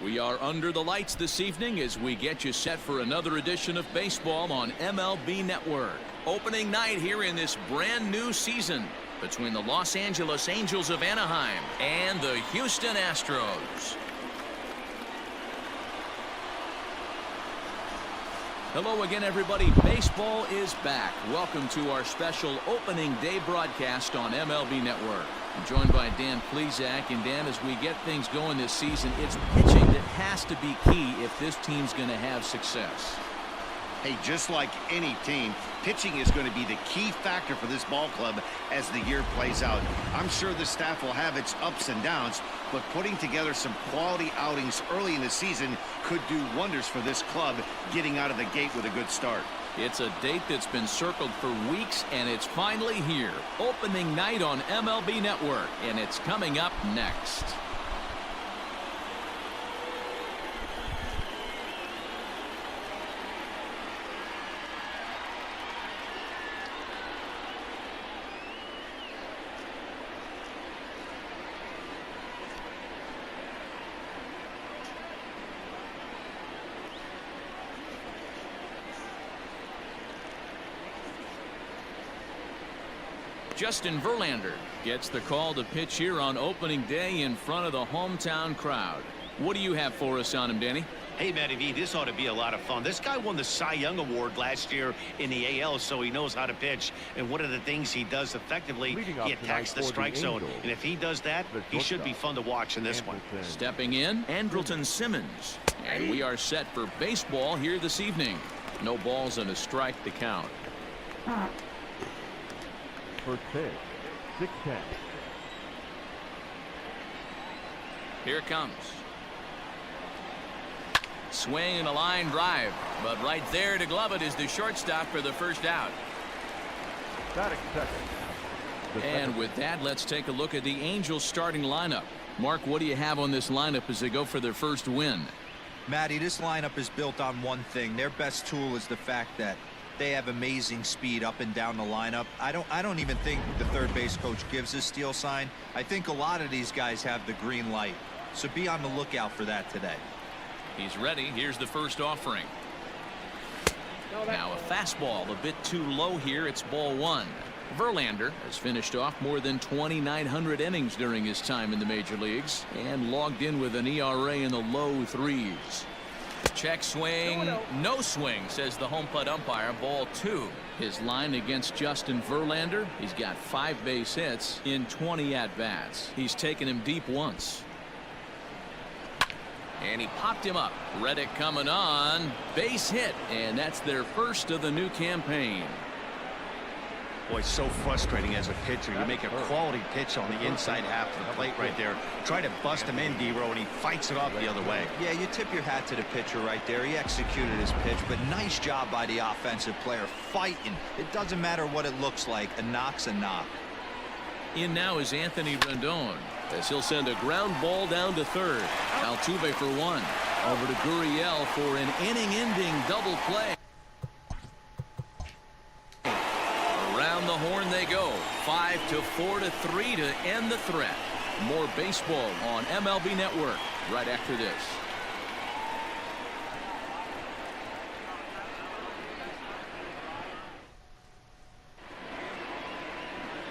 We are under the lights this evening as we get you set for another edition of baseball on MLB Network. Opening night here in this brand new season between the Los Angeles Angels of Anaheim and the Houston Astros. Hello again, everybody. Baseball is back. Welcome to our special opening day broadcast on MLB Network. I'm joined by Dan Plesac. And Dan, as we get things going this season, it's pitching that has to be key if this team's going to have success. Hey, just like any team, pitching is going to be the key factor for this ball club as the year plays out. I'm sure the staff will have its ups and downs, but putting together some quality outings early in the season could do wonders for this club getting out of the gate with a good start. It's a date that's been circled for weeks, and it's finally here. Opening night on MLB Network, and it's coming up next. Justin Verlander gets the call to pitch here on opening day in front of the hometown crowd. What do you have for us on him, Danny? Hey, Matty V, this ought to be a lot of fun. This guy won the Cy Young Award last year in the AL, so he knows how to pitch. And one of the things he does effectively, he attacks the strike zone. And if he does that, he should be fun to watch in this one. Stepping in, Andrelton Simmons. And we are set for baseball here this evening. No balls and a strike to count. First pitch, 6-10. Here it comes. Swing and a line drive, but right there to glove it is the shortstop for the first out. Batting second. And with that, let's take a look at the Angels starting lineup. Mark, what do you have on this lineup as they go for their first win? Matty, this lineup is built on one thing. Their best tool is the fact that they have amazing speed up and down the lineup. I don't even think the third base coach gives a steal sign. I think a lot of these guys have the green light. So be on the lookout for that today. He's ready. Here's the first offering. Now a fastball a bit too low here. It's ball one. Verlander has finished off more than 2,900 innings during his time in the major leagues and logged in with an ERA in the low threes. Check swing, no swing, says the home plate umpire. Ball two. His line against Justin Verlander, he's got 5 base hits in 20 at-bats. He's taken him deep once. And he popped him up. Reddick coming on. Base hit, and that's their first of the new campaign. Boy, so frustrating as a pitcher. You make a quality pitch on the inside half of the plate right there. Try to bust him in, D-Row, and he fights it off the other way. Yeah, you tip your hat to the pitcher right there. He executed his pitch, but nice job by the offensive player fighting. It doesn't matter what it looks like. A knock's a knock. In now is Anthony Rendon as he'll send a ground ball down to third. Altuve for one. Over to Gurriel for an inning-ending double play. Around the horn they go. 5-4-3 to end the threat. More baseball on MLB Network right after this.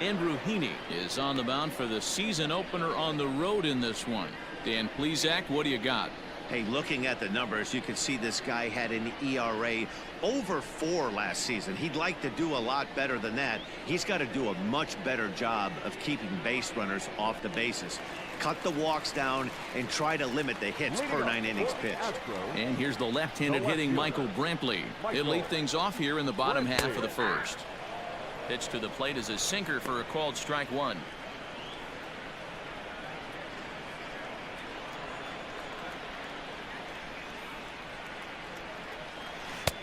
Andrew Heaney is on the mound for the season opener on the road in this one. Dan Plesac, what do you got? Hey, looking at the numbers, you can see this guy had an ERA over 4 last season. He'd like to do a lot better than that. He's got to do a much better job of keeping base runners off the bases. Cut the walks down and try to limit the hits per 9 innings pitched. And here's the left-handed hitting Michael Brantley. He'll lead things off here in the bottom half of the first. Pitch to the plate is a sinker for a called strike one.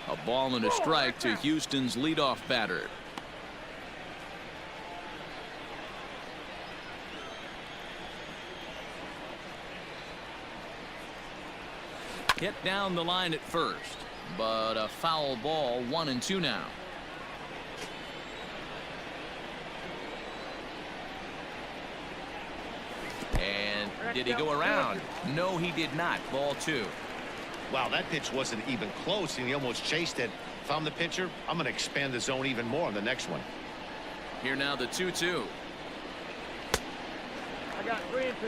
A ball and a strike to Houston's leadoff batter. Hit down the line at first, but a foul ball. 1-2 now. And Did he go around? No, he did not. Ball 2. Wow, that pitch wasn't even close, and he almost chased it. If I'm the pitcher, I'm going to expand the zone even more on the next one. Here now the 2-2.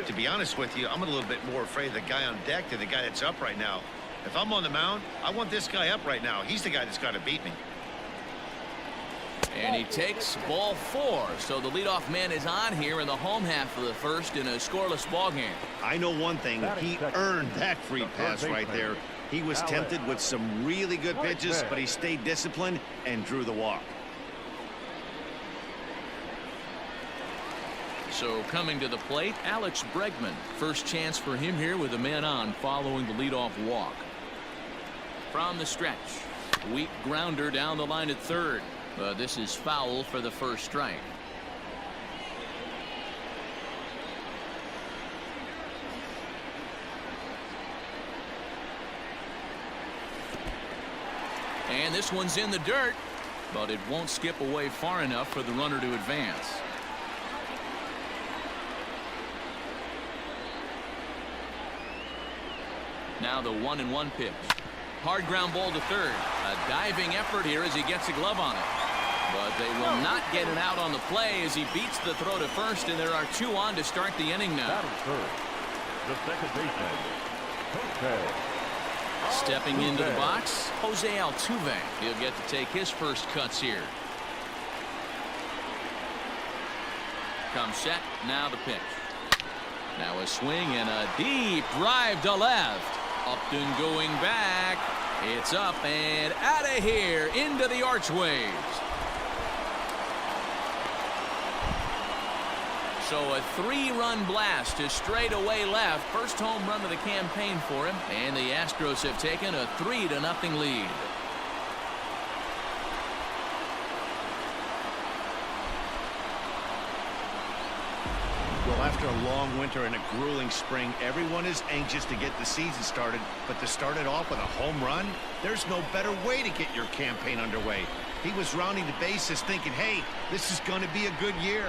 To be honest with you, I'm a little bit more afraid of the guy on deck than the guy that's up right now. If I'm on the mound, I want this guy up right now. He's the guy that's got to beat me. And he takes ball 4. So the leadoff man is on here in the home half of the first in a scoreless ball game. I know one thing. He earned that free pass right there. He was tempted with some really good pitches, but he stayed disciplined and drew the walk. So coming to the plate, Alex Bregman. First chance for him here with a man on following the leadoff walk. From the stretch, weak grounder down the line at third. But this is foul for the first strike. And this one's in the dirt, but it won't skip away far enough for the runner to advance. Now the 1-1 pitch. Hard ground ball to third. A diving effort here as he gets a glove on it. But they will not get it out on the play as he beats the throw to first, and there are 2 on to start the inning now. The second baseman, Jose. Stepping into the box, Jose Altuve. He'll get to take his first cuts here. Comes set. Now the pitch. Now a swing and a deep drive to left. Upton going back. It's up and out of here into the archways. So a 3-run blast to straightaway left. First home run of the campaign for him. And the Astros have taken a 3-0 lead. Well, after a long winter and a grueling spring, everyone is anxious to get the season started. But to start it off with a home run, there's no better way to get your campaign underway. He was rounding the bases thinking, hey, this is going to be a good year.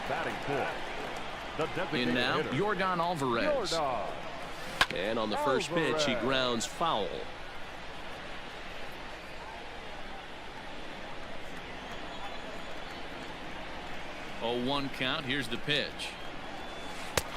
Batting fourth. In now, Yordan Alvarez. And on the first pitch, he grounds foul. 0-1 count. Here's the pitch.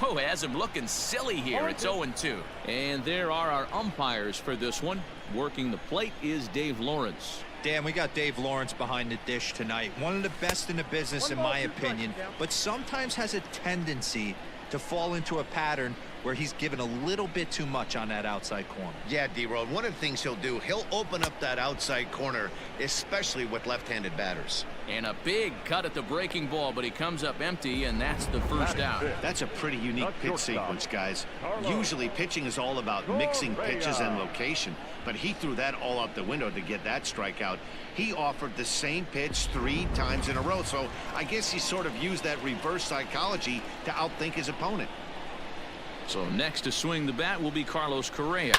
Oh, has him looking silly here. It's 0-2. And there are our umpires for this one. Working the plate is Dave Lawrence. Dan, we got Dave Lawrence behind the dish tonight. One of the best in the business, in my opinion, but sometimes has a tendency to fall into a pattern where he's given a little bit too much on that outside corner. Yeah, D-Road, one of the things he'll do, he'll open up that outside corner, especially with left-handed batters. And a big cut at the breaking ball, but he comes up empty, and that's the first out. That's a pretty unique pitch sequence, guys. Usually pitching is all about mixing pitches and location, but he threw that all out the window to get that strikeout. He offered the same pitch 3 times in a row, so I guess he sort of used that reverse psychology to outthink his opponent. So next to swing the bat will be Carlos Correa.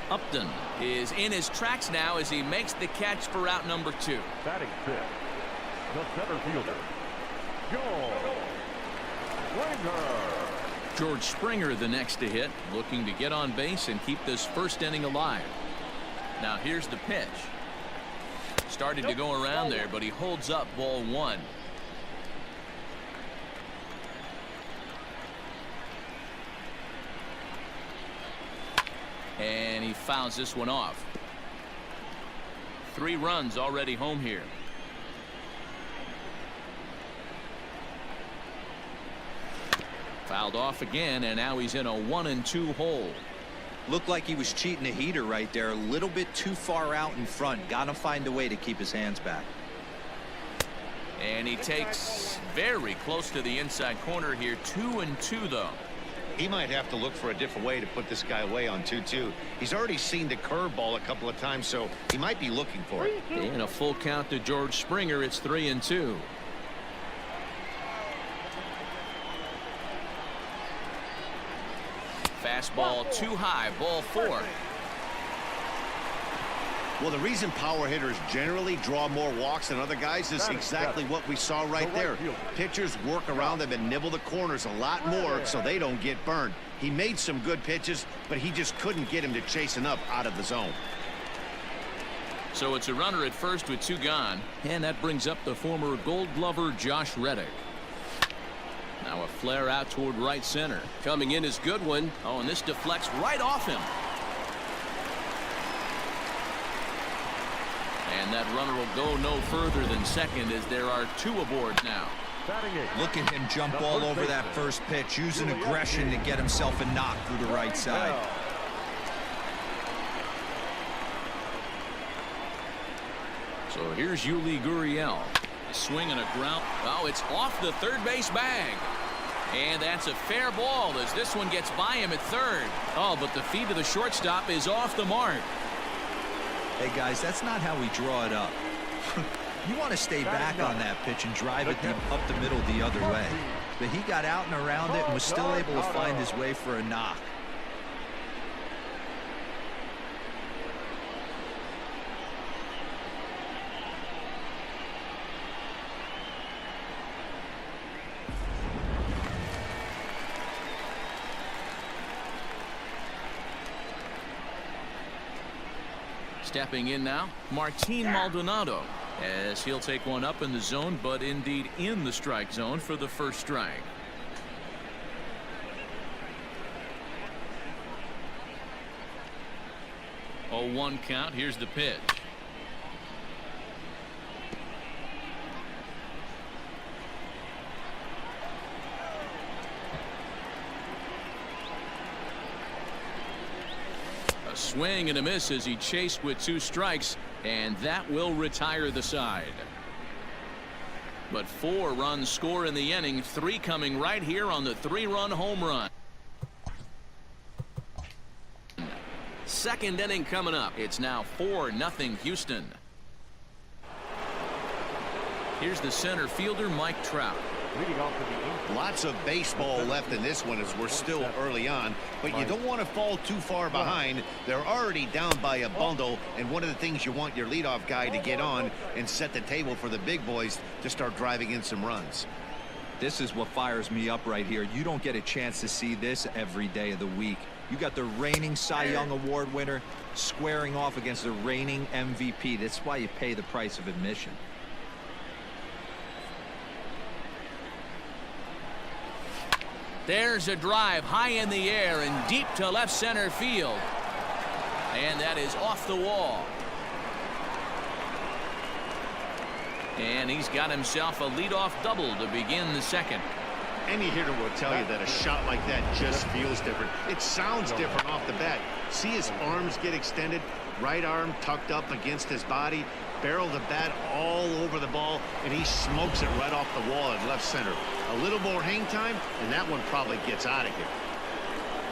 Upton is in his tracks now as he makes the catch for out number 2. Batting fifth, the center fielder, George Springer. George Springer the next to hit, looking to get on base and keep this first inning alive. Now here's the pitch. Started to go around there, but he holds up ball 1. And he fouls this one off. 3 runs already home here. Fouled off again, and now he's in a 1-2 hole. Looked like he was cheating a heater right there, a little bit too far out in front. Gotta find a way to keep his hands back. And he takes very close to the inside corner here. 2-2 though. He might have to look for a different way to put this guy away on 2-2. He's already seen the curveball a couple of times, so he might be looking for it. And a full count to George Springer. It's 3-2. fastball too high, ball 4. Well, the reason power hitters generally draw more walks than other guys is exactly what we saw right there. Pitchers work around them and nibble the corners a lot more so they don't get burned. He made some good pitches, but he just couldn't get him to chasing up out of the zone. So it's a runner at first with 2 gone, and that brings up the former Gold Glover Josh Reddick. Now a flare out toward right center. Coming in is Goodwin. Oh, and this deflects right off him. And that runner will go no further than second as there are 2 aboard now. Look at him jump all over that first pitch, using aggression to get himself a knock through the right side. So here's Yuli Gurriel. A swing and a ground. Oh, it's off the third base bag. And that's a fair ball as this one gets by him at third. Oh, but the feet of the shortstop is off the mark. Hey, guys, that's not how we draw it up. You want to stay back on that pitch and drive it up the middle the other way. But he got out and around it and was still able to find his way for a knock. Stepping in now, Martin Maldonado, as he'll take one up in the zone, but indeed in the strike zone for the first strike. Oh, 1 count. Here's the pitch. A swing and a miss as he chased with 2 strikes, and that will retire the side. But 4 runs score in the inning, 3 coming right here on the 3-run home run. Second inning coming up. It's now 4-0 Houston. Here's the center fielder, Mike Trout. Lots of baseball left in this one as we're still early on, but you don't want to fall too far behind. They're already down by a bundle, and one of the things you want your leadoff guy to get on and set the table for the big boys to start driving in some runs. This is what fires me up right here. You don't get a chance to see this every day of the week. You got the reigning Cy Young Award winner squaring off against the reigning MVP. That's why you pay the price of admission. There's a drive high in the air and deep to left center field. And that is off the wall. And he's got himself a leadoff double to begin the second. Any hitter will tell you that a shot like that just feels different. It sounds different off the bat. See his arms get extended, right arm tucked up against his body, barrel the bat all over the ball, and he smokes it right off the wall at left center. A little more hang time, and that one probably gets out of here.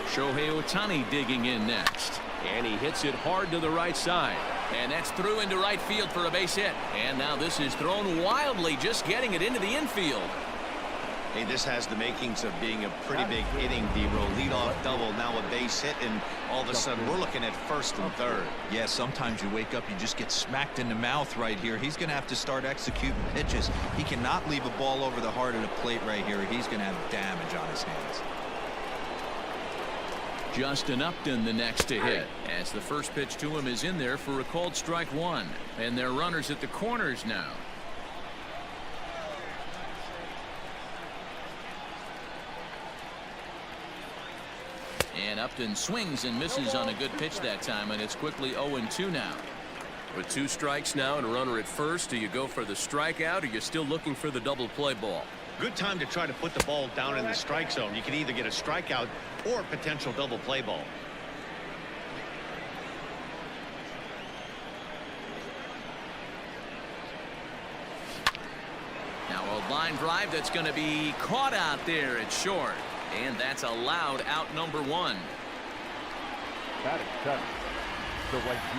Shohei Ohtani digging in next. And he hits it hard to the right side. And that's through into right field for a base hit. And now this is thrown wildly, just getting it into the infield. Hey, this has the makings of being a pretty big inning, D-Roll. Leadoff double, now a base hit, and all of a sudden we're looking at first and third. Yeah, sometimes you wake up, you just get smacked in the mouth right here. He's going to have to start executing pitches. He cannot leave a ball over the heart of the plate right here. He's going to have damage on his hands. Justin Upton the next to hit, as the first pitch to him is in there for a called strike 1. And they're runners at the corners now. And Upton swings and misses on a good pitch that time, and it's quickly 0-2 now. With 2 strikes now and a runner at first, do you go for the strikeout or you're still looking for the double play ball? Good time to try to put the ball down in the strike zone. You can either get a strikeout or a potential double play ball. Now a line drive that's going to be caught out there at short. And that's allowed out number 1.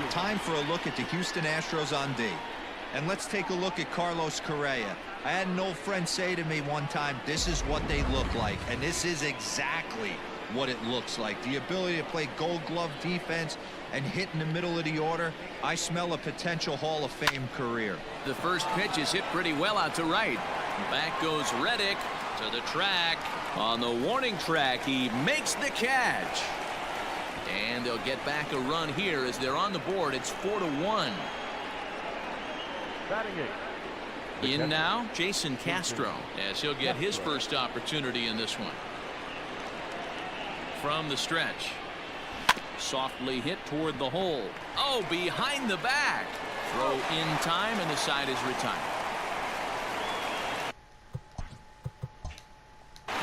Time for a look at the Houston Astros on D. And let's take a look at Carlos Correa. I had an old friend say to me one time, this is what they look like. And this is exactly what it looks like. The ability to play gold glove defense and hit in the middle of the order. I smell a potential Hall of Fame career. The first pitch is hit pretty well out to right. Back goes Reddick to the track. On the warning track, he makes the catch. And they'll get back a run here as they're on the board. It's 4-1. Batting eighth. In now, Jason Castro, as he'll get his first opportunity in this one. From the stretch. Softly hit toward the hole. Oh, behind the back. Throw in time, and the side is retired.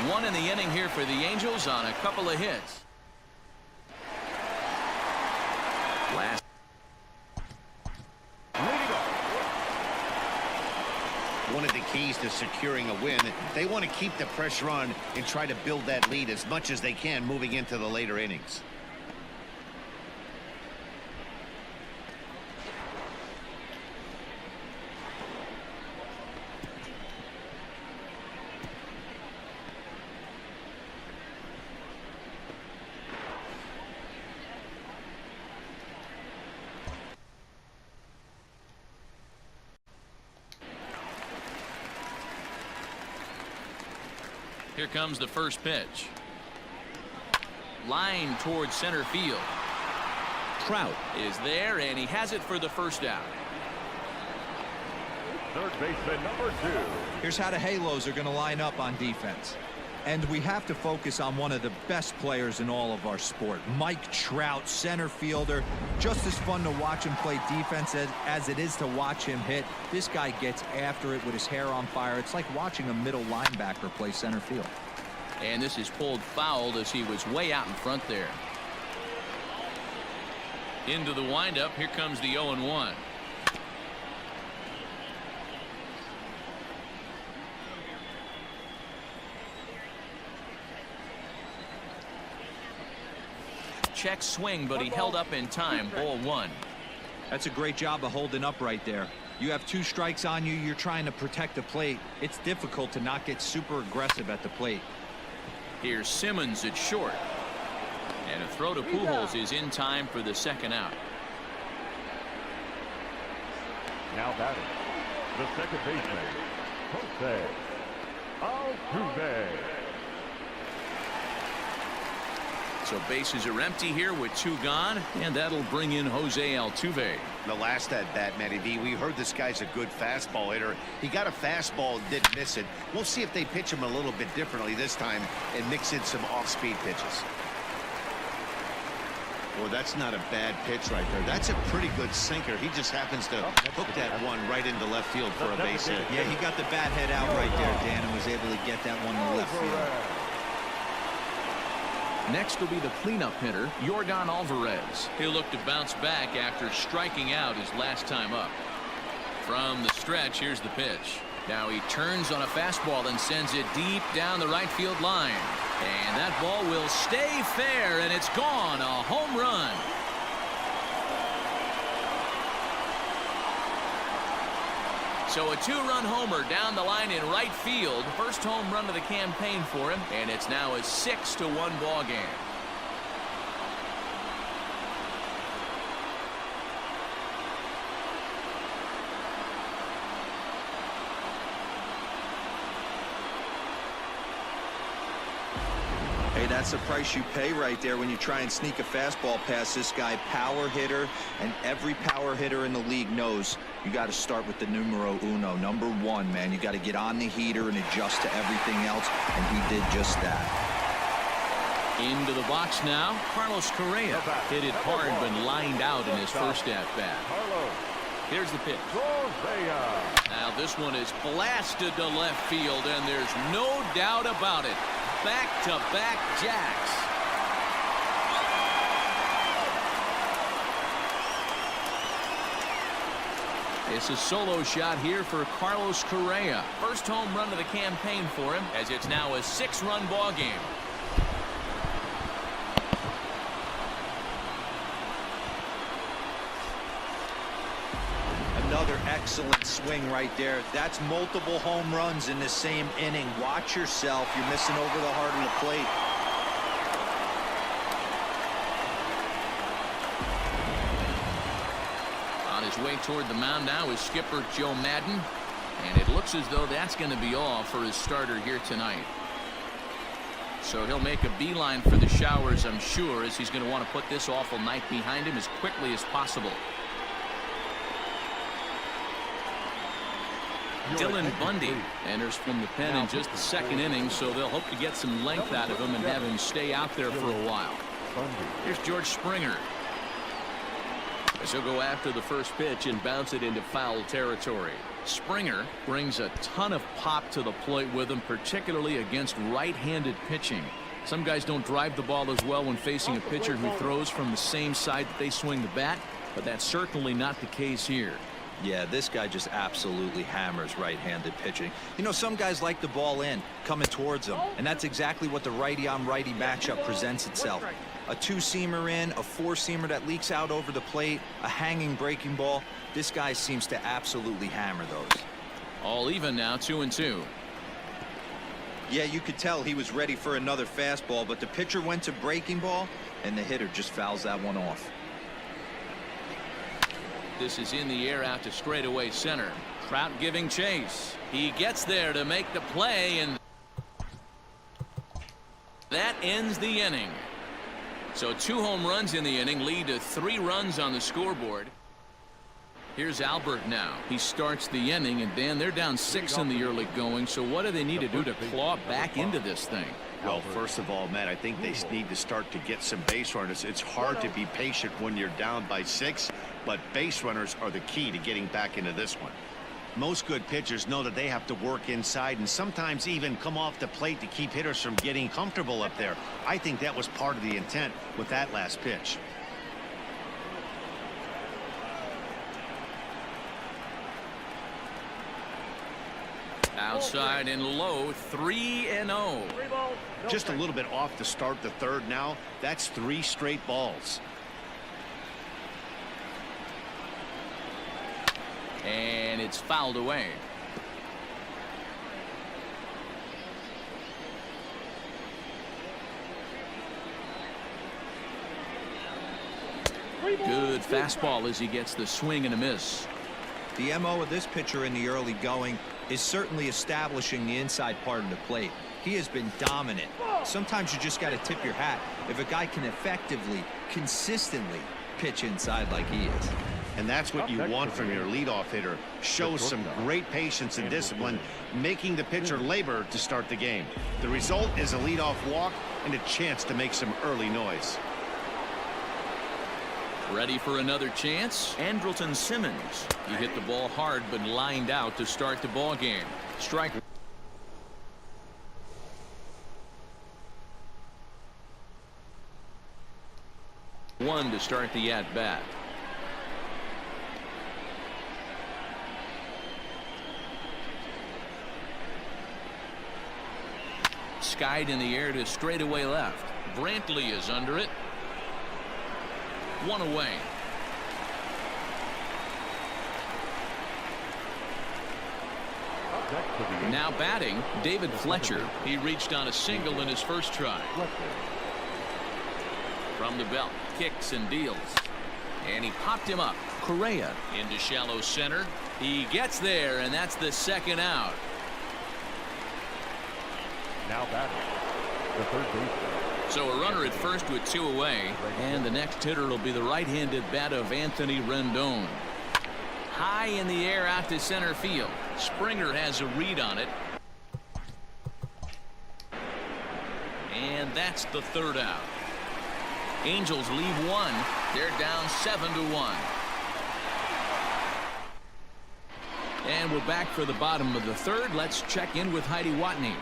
One in the inning here for the Angels on a couple of hits. Last. One of the keys to securing a win, they want to keep the pressure on and try to build that lead as much as they can moving into the later innings. Here comes the first pitch. Line towards center field. Trout is there, and he has it for the first out. Third baseman number 2. Here's how the Halos are going to line up on defense. And we have to focus on one of the best players in all of our sport. Mike Trout, center fielder. Just as fun to watch him play defense as it is to watch him hit. This guy gets after it with his hair on fire. It's like watching a middle linebacker play center field. And this is pulled foul as he was way out in front there. Into the windup. Here comes the 0-1. Check swing, but he held up in time. Ball 1. That's a great job of holding up right there. You have 2 strikes on you. You're trying to protect the plate. It's difficult to not get super aggressive at the plate. Here's Simmons at short. And a throw to Pujols is in time for the second out. Now batting, the second baseman, Jose Altuve. So bases are empty here with 2 gone, and that'll bring in Jose Altuve. The last at bat, Matty V, we heard this guy's a good fastball hitter. He got a fastball, didn't miss it. We'll see if they pitch him a little bit differently this time and mix in some off-speed pitches. Well, that's not a bad pitch right there. That's a pretty good sinker. He just happens to hook that one right into left field for a base hit. Yeah, he got the bat head out right there, Dan, and was able to get that one to left field. Next will be the cleanup hitter, Yordan Alvarez. He'll look to bounce back after striking out his last time up. From the stretch, here's the pitch. Now he turns on a fastball and sends it deep down the right field line. And that ball will stay fair, and it's gone. A home run. So a 2-run homer down the line in right field. First home run of the campaign for him, and it's now a 6-1 ball game. Hey, that's the price you pay right there when you try and sneak a fastball past this guy. Power hitter, and every power hitter in the league knows you got to start with the numero uno, number 1, man. You got to get on the heater and adjust to everything else, and he did just that. Into the box now, Carlos Correa hit it hard but lined out in his first at-bat. Here's the pitch. Now this one is blasted to left field, and there's no doubt about it. Back-to-back jacks. It's a solo shot here for Carlos Correa. First home run of the campaign for him, as it's now a 6-run ball game. Another excellent swing right there. That's multiple home runs in the same inning. Watch yourself. You're missing over the heart of the plate. his way toward the mound now is skipper Joe Madden. And it looks as though that's going to be all for his starter here tonight. So he'll make a beeline for the showers, I'm sure, as he's going to want to put this awful night behind him as quickly as possible. Dylan Bundy enters from the pen in just the second inning, so they'll hope to get some length out of him and have him stay out there for a while. Here's George Springer. As he'll go after the first pitch and bounce it into foul territory. Springer brings a ton of pop to the plate with him, particularly against right-handed pitching. Some guys don't drive the ball as well when facing a pitcher who throws from the same side that they swing the bat, but that's certainly not the case here. Yeah, this guy just absolutely hammers right-handed pitching. You know, some guys like the ball in, coming towards them, and that's exactly what the righty-on-righty matchup presents itself. A two-seamer in, a four-seamer that leaks out over the plate, a hanging breaking ball. This guy seems to absolutely hammer those. All even now, 2-2. Yeah, you could tell he was ready for another fastball, but the pitcher went to breaking ball, and the hitter just fouls that one off. This is in the air out to straightaway center. Trout giving chase. He gets there to make the play, and that ends the inning. So 2 home runs in the inning lead to 3 runs on the scoreboard. Here's Albert now. He starts the inning, and Dan, they're down 6 in the early going. So what do they need to do to claw back into this thing? Well, first of all, Matt, I think they need to start to get some base runners. It's hard to be patient when you're down by 6, but base runners are the key to getting back into this one. Most good pitchers know that they have to work inside and sometimes even come off the plate to keep hitters from getting comfortable up there. I think that was part of the intent with that last pitch. Outside and low, 3-0. Just a little bit off to start the third now. That's 3 straight balls. And it's fouled away. Good fastball as he gets the swing and a miss. The MO of this pitcher in the early going is certainly establishing the inside part of the plate. He has been dominant. Sometimes you just got to tip your hat if a guy can effectively, consistently pitch inside like he is. And that's what you want from your leadoff hitter. Shows some great patience and discipline, making the pitcher labor to start the game. The result is a leadoff walk and a chance to make some early noise. Ready for another chance? Andrelton Simmons. He hit the ball hard but lined out to start the ball game. Strike one to start the at-bat. Skied in the air to straightaway left. Brantley is under it. 1 away. Now batting, David Fletcher. He reached on a single in his first try. From the belt, kicks and deals. And he popped him up. Correa into shallow center. He gets there, and that's the second out. Now batting, the third baseman. So a runner at first with 2 away, and the next hitter will be the right-handed bat of Anthony Rendon. High in the air out to center field. Springer has a read on it. And that's the third out. Angels leave 1. They're down 7-1. And we're back for the bottom of the third. Let's check in with Heidi Watney.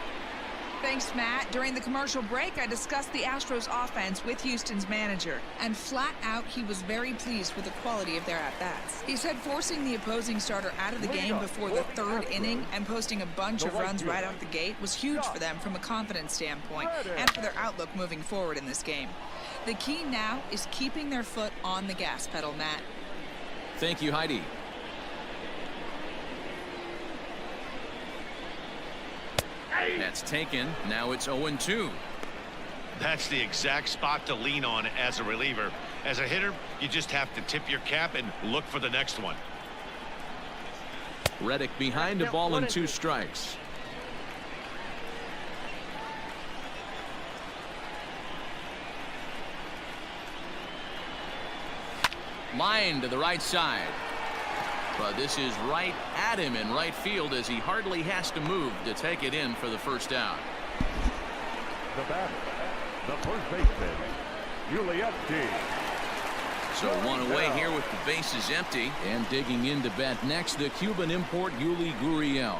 Thanks, Matt. During the commercial break, I discussed the Astros offense with Houston's manager, and flat out, he was very pleased with the quality of their at-bats. He said forcing the opposing starter out of the game before the third inning and posting a bunch of runs right out the gate was huge for them from a confidence standpoint and for their outlook moving forward in this game. The key now is keeping their foot on the gas pedal, Matt. Thank you, Heidi. That's taken. Now it's 0-2. That's the exact spot to lean on as a reliever. As a hitter, you just have to tip your cap and look for the next one. Reddick behind a ball and 2 strikes. Line to the right side. But this is right at him in right field as he hardly has to move to take it in for the first out. The batter, the first baseman, Yulievsky. So 1 away here with the bases empty, and digging in to bat next, the Cuban import Yuli Gurriel.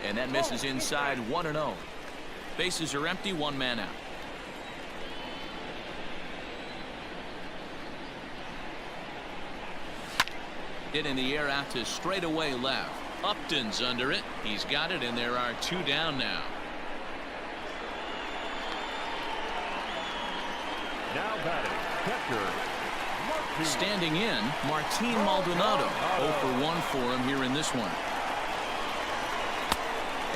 And that misses inside, 1-0. Bases are empty, 1 man out. Hit in the air out to straightaway left. Upton's under it. He's got it, and there are 2 down now. Now batting, catcher, Martin. Standing in, Martin Maldonado. 0 for 1 for him here in this one.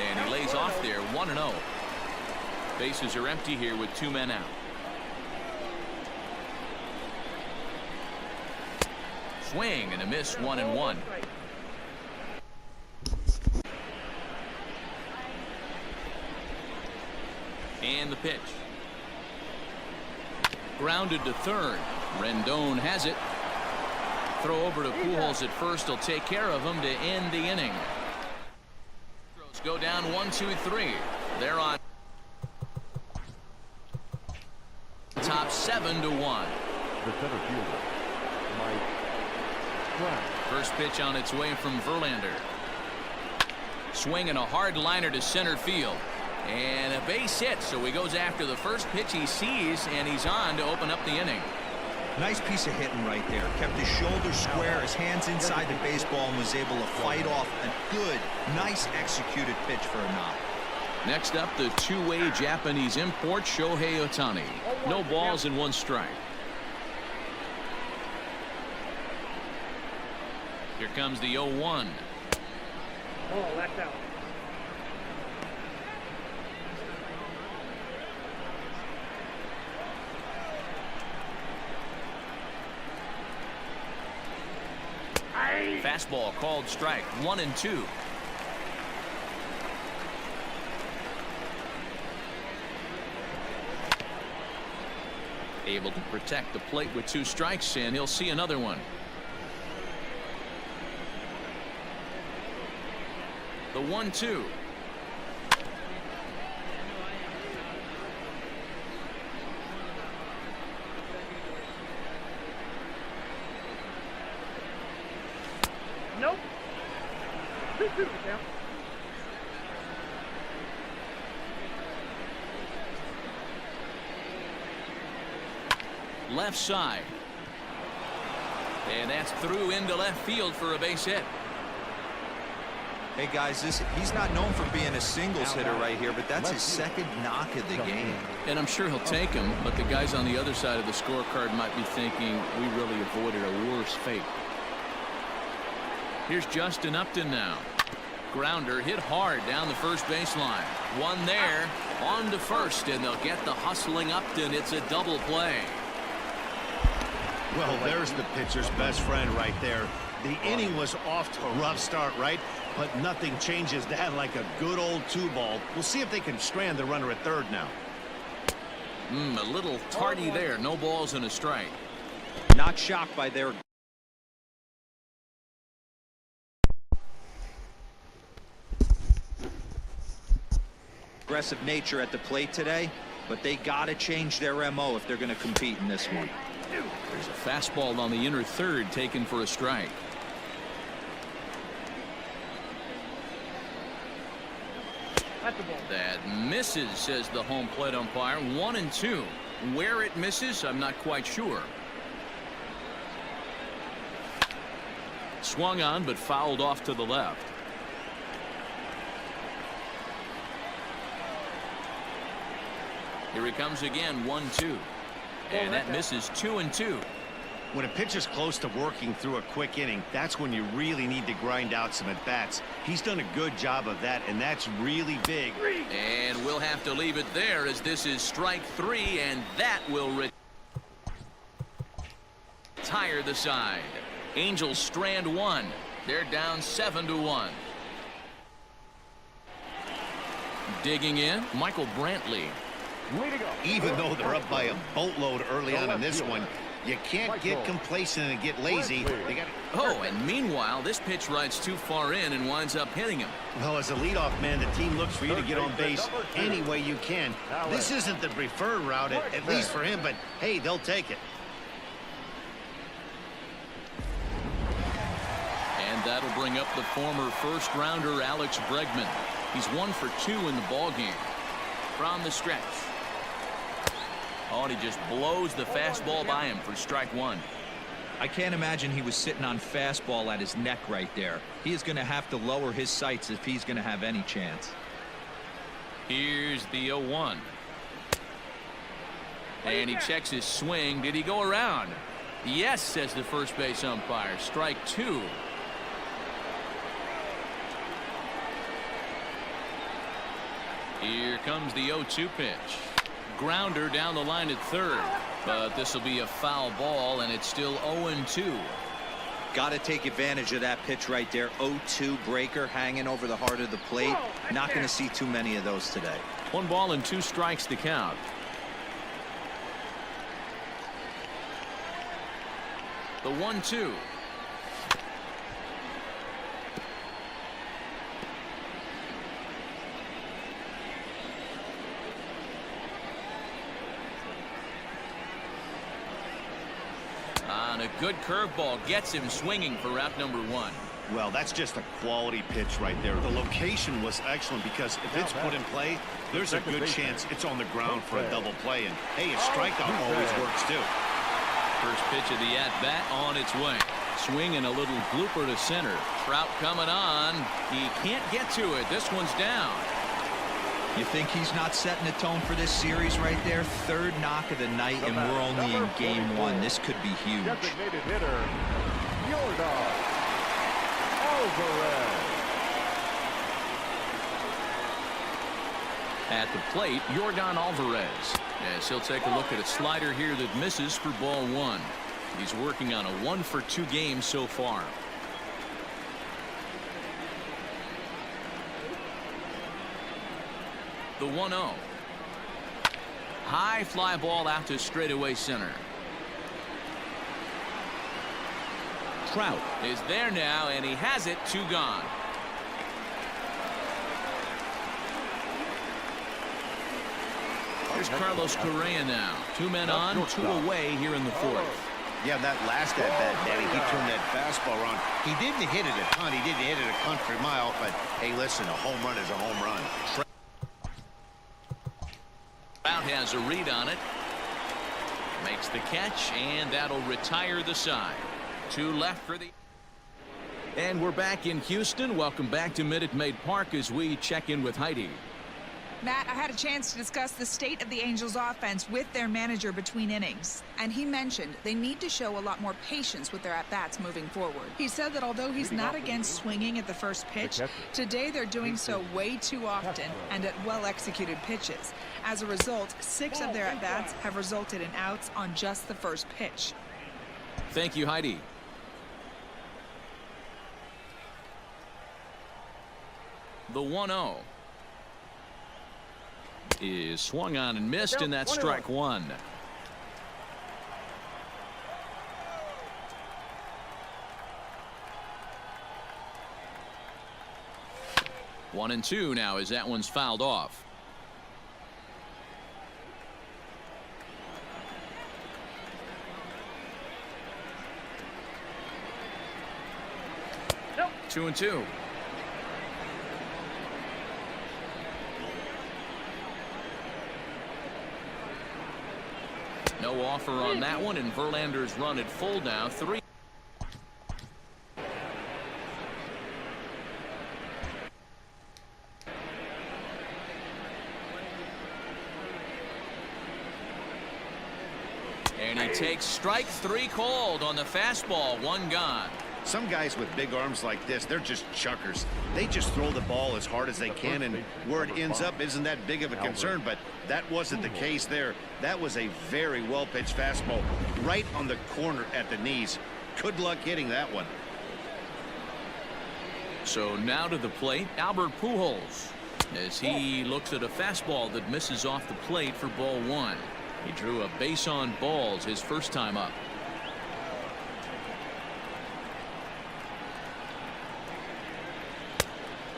And he lays off there, 1-0. Bases are empty here with 2 men out. Swing and a miss, 1-1. And the pitch. Grounded to third. Rendon has it. Throw over to Pujols at first. He'll take care of him to end the inning. Astros go down 1-2-3. They're on top 7-1. The center fielder, Mike. First pitch on its way from Verlander. Swinging a hard liner to center field. And a base hit, so he goes after the first pitch he sees, and he's on to open up the inning. Nice piece of hitting right there. Kept his shoulders square, his hands inside the baseball, and was able to fight off a good, nice executed pitch for a knock. Next up, the 2-way Japanese import Shohei Ohtani. No balls and 1 strike. Here comes the 0-1. Oh, that's out. Fastball called strike, 1-2. Able to protect the plate with 2 strikes, and he'll see another one. The 1-2. Nope. 2-2 now. Left side. And that's through into left field for a base hit. Hey guys, he's not known for being a singles hitter right here, but that's his 2nd knock of the game. And I'm sure he'll take him, but the guys on the other side of the scorecard might be thinking we really avoided a worse fate. Here's Justin Upton now. Grounder hit hard down the first baseline. One there, on to first, and they'll get the hustling Upton. It's a double play. Well, there's the pitcher's best friend right there. The inning was off to a rough start, right? But nothing changes that like a good old 2-ball. We'll see if they can strand the runner at third now. A little tardy there. No balls and a strike. Not shocked by their aggressive nature at the plate today, but they got to change their MO if they're going to compete in this one. There's a fastball on the inner third taken for a strike. That misses, says the home plate umpire. 1-2. Where it misses, I'm not quite sure. Swung on, but fouled off to the left. Here he comes again, 1-2. And that misses, 2-2. When a pitcher's close to working through a quick inning, that's when you really need to grind out some at-bats. He's done a good job of that, and that's really big. And we'll have to leave it there as this is strike 3, and that will retire the side. Angels strand one. They're down 7-1. Digging in, Michael Brantley. Even though they're up by a boatload early on in this one, you can't get complacent and get lazy. They got. Oh, and meanwhile, this pitch rides too far in and winds up hitting him. Well, as a leadoff man, the team looks for you to get on base any way you can. This isn't the preferred route, at least for him, but hey, they'll take it. And that'll bring up the former first-rounder Alex Bregman. He's 1 for 2 in the ballgame. From the stretch. Oh, and he just blows the fastball by him for strike one. I can't imagine he was sitting on fastball at his neck right there. He is going to have to lower his sights if he's going to have any chance. Here's the 0-1. And he checks his swing. Did he go around? Yes, says the first base umpire. Strike two. Here comes the 0-2 pitch. Grounder down the line at third. But this will be a foul ball, and it's still 0-2. Got to take advantage of that pitch right there. 0-2 breaker hanging over the heart of the plate. Not going to see too many of those today. 1 ball and 2 strikes to count. The 1-2. On a good curveball gets him swinging for route number 1. Well, that's just a quality pitch right there. The location was excellent because if it's put in play, there's a good chance it's on the ground for a double play. And hey, a strikeout always works too. First pitch of the at-bat on its way. Swing and a little blooper to center. Trout coming on. He can't get to it. This one's down. You think he's not setting the tone for this series right there? Third knock of the night, and we're only in game 1. This could be huge. Designated hitter, Yordan Alvarez. At the plate, Yordan Alvarez. Yes, he'll take a look at a slider here that misses for ball 1. He's working on a 1 for 2 game so far. The 1-0. High fly ball out to straightaway center. Trout is there now, and he has it. 2 gone. Here's Carlos Correa now. 2 men on, 2 away here in the 4th. Yeah, that last at bat, Danny, he turned that fastball around. He didn't hit it a ton. He didn't hit it a country mile, but hey, listen, a home run is a home run. Trout has a read on it. Makes the catch, and that'll retire the side. 2 left for the. And we're back in Houston. Welcome back to Minute Maid Park as we check in with Heidi. Matt, I had a chance to discuss the state of the Angels offense with their manager between innings, and he mentioned they need to show a lot more patience with their at-bats moving forward. He said that although he's not against swinging at the first pitch, today they're doing so way too often and at well-executed pitches. As a result, 6 of their at-bats have resulted in outs on just the first pitch. Thank you, Heidi. The 1-0 is swung on and missed, and that's strike 1. One and 2 now as that one's fouled off. Nope. 2 and 2. No offer on that one, and Verlander's run at full now. 3. And he takes strike 3 called on the fastball. 1 gone. Some guys with big arms like this, they're just chuckers. They just throw the ball as hard as they can, and where it ends up isn't that big of a concern, but that wasn't the case there. That was a very well-pitched fastball right on the corner at the knees. Good luck hitting that one. So now to the plate, Albert Pujols, as he looks at a fastball that misses off the plate for ball one. He drew a base on balls his first time up.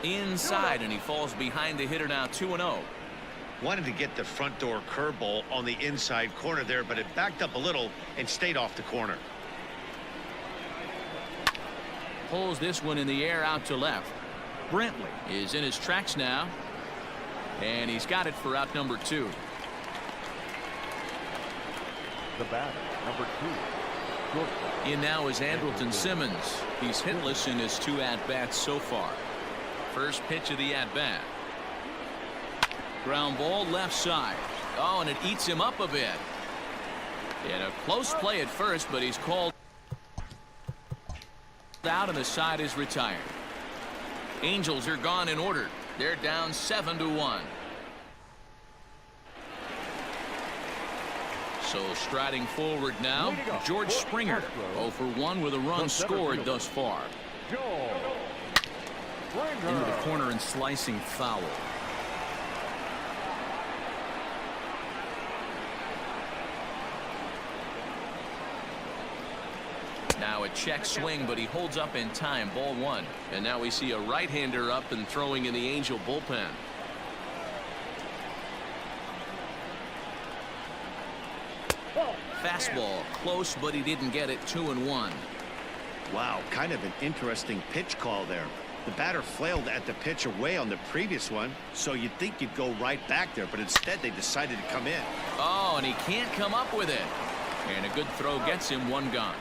Inside, and he falls behind the hitter now 2-0. Wanted to get the front door curveball on the inside corner there, but it backed up a little and stayed off the corner. Pulls this one in the air out to left. Brentley is in his tracks now, and he's got it for out number 2. The batter, number 2. Shortstop. In now is Andrelton Simmons. He's hitless in his 2 at-bats so far. First pitch of the at-bat. Ground ball left side. Oh, and it eats him up a bit. And a close play at first, but he's called out and the side is retired. Angels are gone in order. They're down 7-1. So striding forward now, George Springer. 0 for 1 with a run scored thus far. Into the corner and slicing foul. Now a check swing, but he holds up in time. Ball 1. And now we see a right-hander up and throwing in the Angel bullpen. Fastball close, but he didn't get it. 2-1. Wow, kind of an interesting pitch call there. The batter flailed at the pitch away on the previous one, so you'd think you'd go right back there, but instead they decided to come in. Oh, and he can't come up with it. And a good throw gets him 1 gone.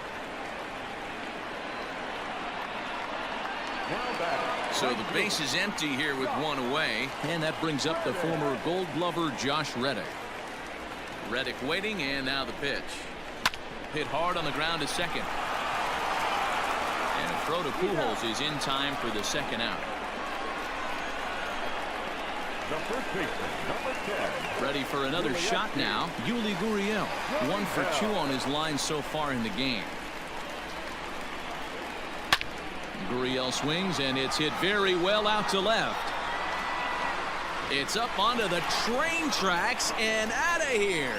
So the base is empty here with 1 away, and that brings up the former Gold Glover Josh Reddick. Reddick waiting, and now the pitch. Hit hard on the ground to second. And a throw to Pujols is in time for the second out. The first baseman, number 10. Ready for another shot now. Yuli Gurriel. 1 for 2 on his line so far in the game. Gurriel swings, and it's hit very well out to left. It's up onto the train tracks and out of here.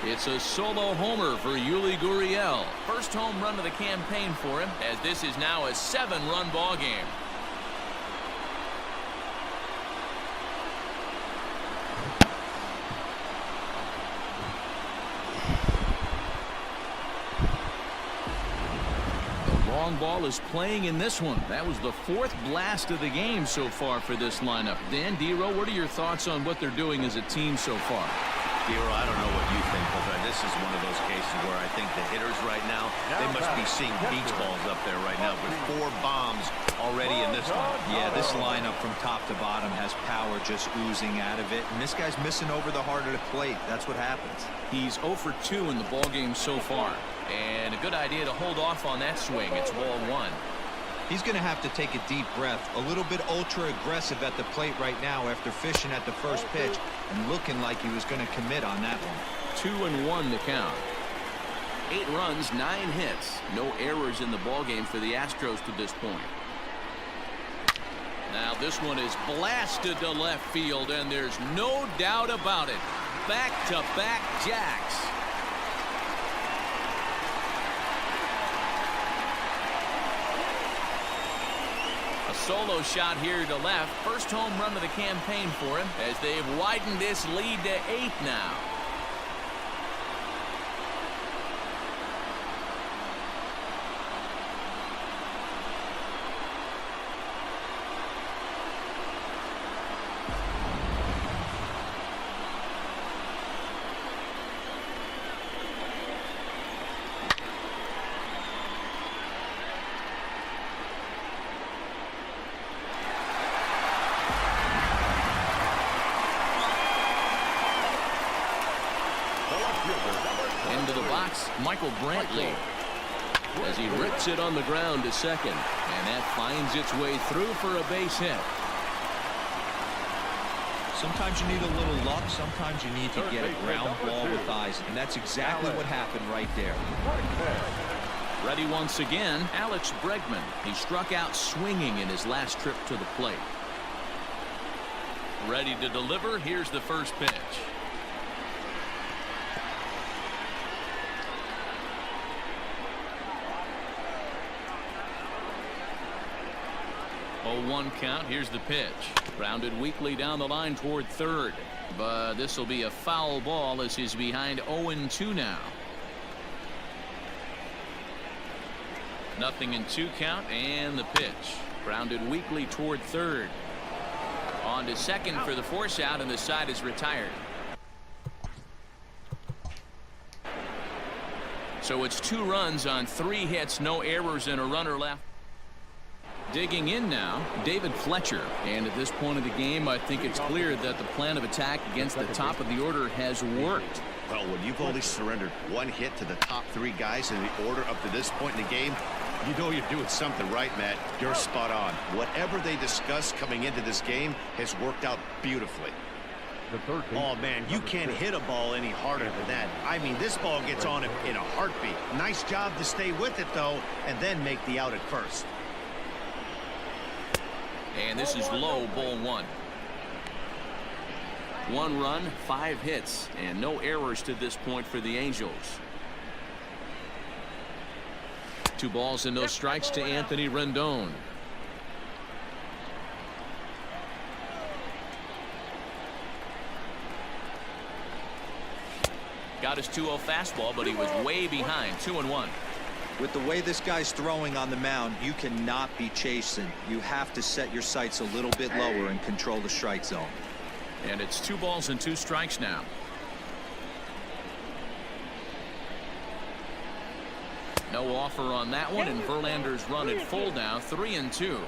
It's a solo homer for Yuli Gurriel. First home run of the campaign for him, as this is now a 7-run ball game. Long ball is playing in this one. That was the 4th blast of the game so far for this lineup. Dan Dero, what are your thoughts on what they're doing as a team so far? Dero, I don't know what you think, but this is one of those cases where I think the hitters right now, they must be seeing beach balls up there right now with 4 bombs already in this one. Yeah, this lineup from top to bottom has power just oozing out of it, and this guy's missing over the heart of the plate. That's what happens. He's 0 for 2 in the ball game so far, and a good idea to hold off on that swing. It's ball 1. He's going to have to take a deep breath. A little bit ultra aggressive at the plate right now after fishing at the first pitch and looking like he was going to commit on that one. 2-1 the count. 8 runs, 9 hits. No errors in the ball game for the Astros to this point. Now this one is blasted to left field, and there's no doubt about it. Back-to-back jacks. A solo shot here to left. First home run of the campaign for him, as they've widened this lead to 8 now. left fielder, number Into the box, Michael Brantley, as he rips it on the ground to second, and that finds its way through for a base hit. Sometimes you need a little luck. Sometimes you need to get a ground ball with eyes, and that's exactly what happened right there. Ready once again, Alex Bregman. He struck out swinging in his last trip to the plate. Ready to deliver. Here's the first pitch. Oh, 1 count. Here's the pitch. Grounded weakly down the line toward third. But this will be a foul ball as he's behind 0-2 now. Nothing in 2 count, and the pitch. Grounded weakly toward third. On to second for the force out, and the side is retired. So it's 2 runs on 3 hits, no errors, and a runner left. Digging in now, David Fletcher. And at this point of the game, I think it's clear that the plan of attack against the top of the order has worked. Well, when you've only surrendered 1 hit to the top 3 guys in the order up to this point in the game, you know you're doing something right, Matt. You're spot on. Whatever they discussed coming into this game has worked out beautifully. Oh, man, you can't hit a ball any harder than that. I mean, this ball gets on him in a heartbeat. Nice job to stay with it, though, and then make the out at first. And this is low, ball 1. 1 run, 5 hits, and no errors to this point for the Angels. 2 balls and no strikes to Anthony Rendon. Got his 2-0 fastball, but he was way behind. 2-1. With the way this guy's throwing on the mound, you cannot be chasing. You have to set your sights a little bit lower and control the strike zone. And it's 2 balls and 2 strikes now. No offer on that one, and Verlander's run at full now, 3-2.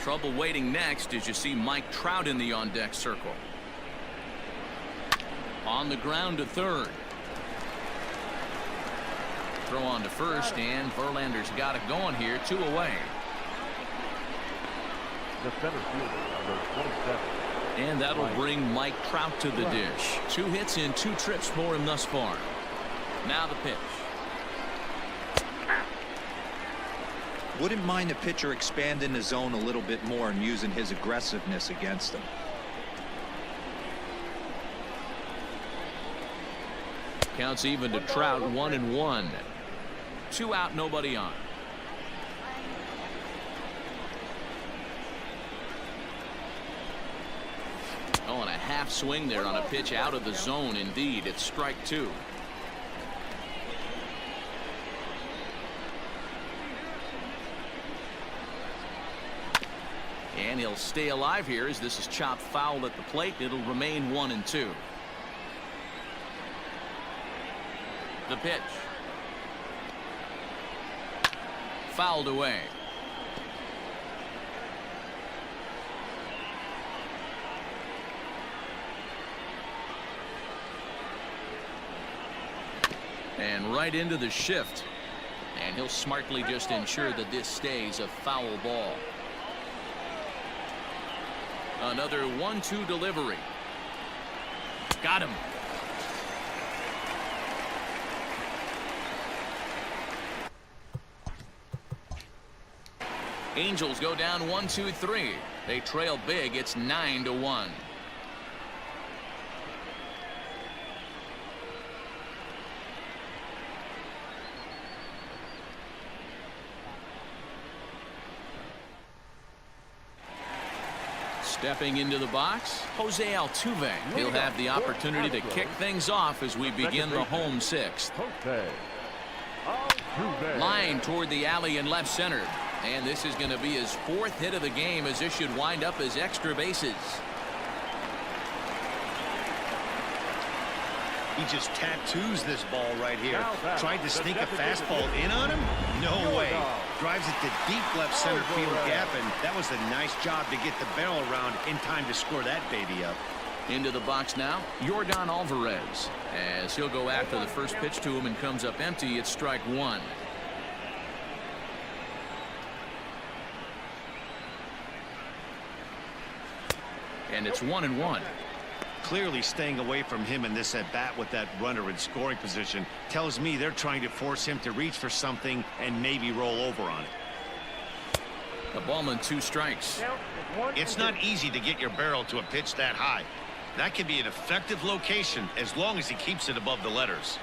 Trouble waiting next as you see Mike Trout in the on-deck circle. On the ground to third. Throw on to first, and Verlander's got it going here. 2 away. The center fielder, number 27. And that'll bring Mike Trout to the dish. 2 hits in 2 trips for him thus far. Now the pitch. Wouldn't mind the pitcher expanding the zone a little bit more and using his aggressiveness against him. Counts even to Trout, 1-1. 2 out, nobody on. Oh, and a half swing there on a pitch out of the zone. Indeed, it's strike 2. And he'll stay alive here as this is chopped foul at the plate. It'll remain 1-2. The pitch. Fouled away. And right into the shift. And he'll smartly just ensure that this stays a foul ball. Another 1-2 delivery. Got him. Angels go down 1-2-3. They trail big. It's 9-1. Stepping into the box, Jose Altuve. He'll have the opportunity to kick things off as we begin the home 6th. Line toward the alley in left center. And this is going to be his 4th hit of the game, as this should wind up as extra bases. He just tattoos this ball right here. Tried to sneak a fastball in on him? No way. Drives it to deep left center field gap, and that was a nice job to get the barrel around in time to score that baby up. Into the box now, Yordan Alvarez. As he'll go after the first pitch to him and comes up empty, it's strike one. And it's 1-1. Clearly staying away from him in this at bat with that runner in scoring position tells me they're trying to force him to reach for something and maybe roll over on it. A ball and 2 strikes. It's not easy to get your barrel to a pitch that high. That can be an effective location as long as he keeps it above the letters.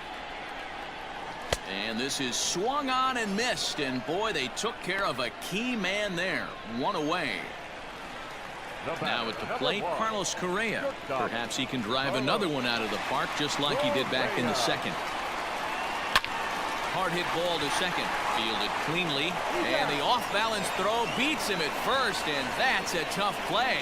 And this is swung on and missed, and boy, they took care of a key man there. 1 away. Now at the plate, Carlos Correa. Perhaps he can drive another one out of the park just like he did back in the second. Hard hit ball to second. Fielded cleanly, and the off-balance throw beats him at first, and that's a tough play.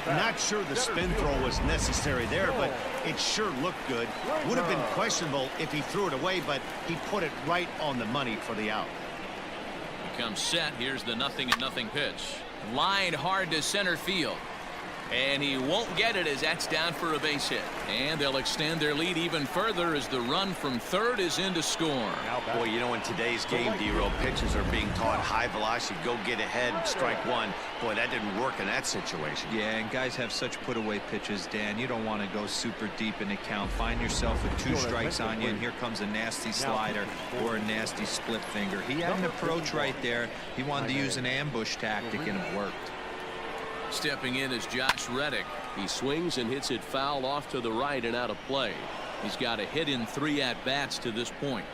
Not sure the spin throw was necessary there, but it sure looked good. Would have been questionable if he threw it away, but he put it right on the money for the out. Comes set. Here's the 0-0 pitch. Lined hard to center field. And he won't get it as that's down for a base hit. And they'll extend their lead even further as the run from third is in to score. Boy, you know, in today's game, D-Roll, pitchers are being taught high velocity, go get ahead, strike one. Boy, that didn't work in that situation. Yeah, and guys have such put-away pitches, Dan. You don't want to go super deep in the count. Find yourself with 2 strikes on you, and here comes a nasty slider or a nasty split finger. He had an approach right there. He wanted to use an ambush tactic, and it worked. Stepping in is Josh Reddick. He swings and hits it foul off to the right and out of play. He's got a hit in 3 at-bats to this point.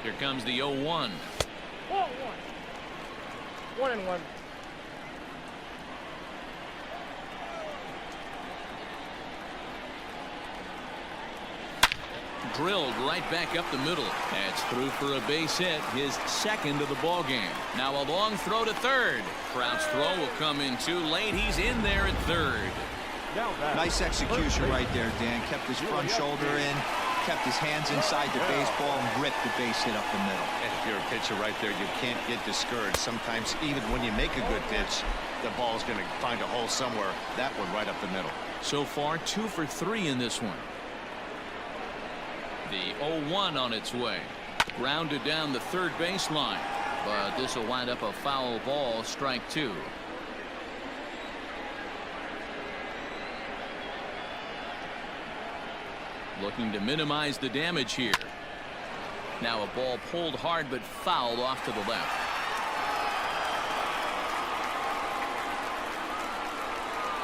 Here comes the 0-1. 1-1. Drilled right back up the middle. That's through for a base hit, his second of the ball game. Now a long throw to third. Trout's throw will come in too late. He's in there at third. Nice execution right there, Dan. Kept his front shoulder in, kept his hands inside the baseball, and ripped the base hit up the middle. And if you're a pitcher right there, you can't get discouraged. Sometimes even when you make a good pitch, the ball's going to find a hole somewhere. That one right up the middle. So far 2 for 3 in this one. The 0-1 on its way. Grounded down the third baseline, but this will wind up a foul ball, strike 2. Looking to minimize the damage here. Now a ball pulled hard but fouled off to the left.